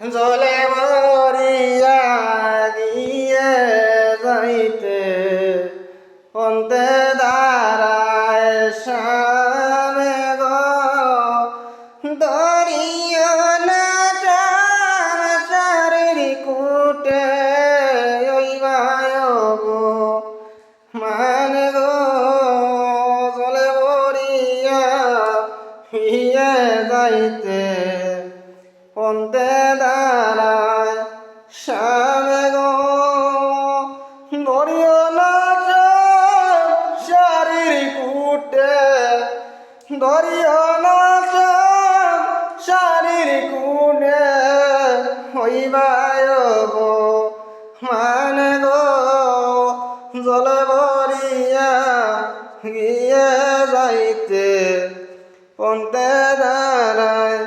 জলে মরিয়া গিয়ে যাইতে অন্তে দাঁড়ায় সামনে গো দরিয়া না টান চারির কুটে ওইবায় গো মানে গো জলে মরিয়া গিয়ে যাইতে অন্তে দাঁড়ায় সামনে গো দরিয়া না শারীর কুটে দরিয়া না শারীর কুটে হইবায় গো মানে গো জলে ভরিয়া গিয়ে যাইতে অন্তে দাঁড়ায়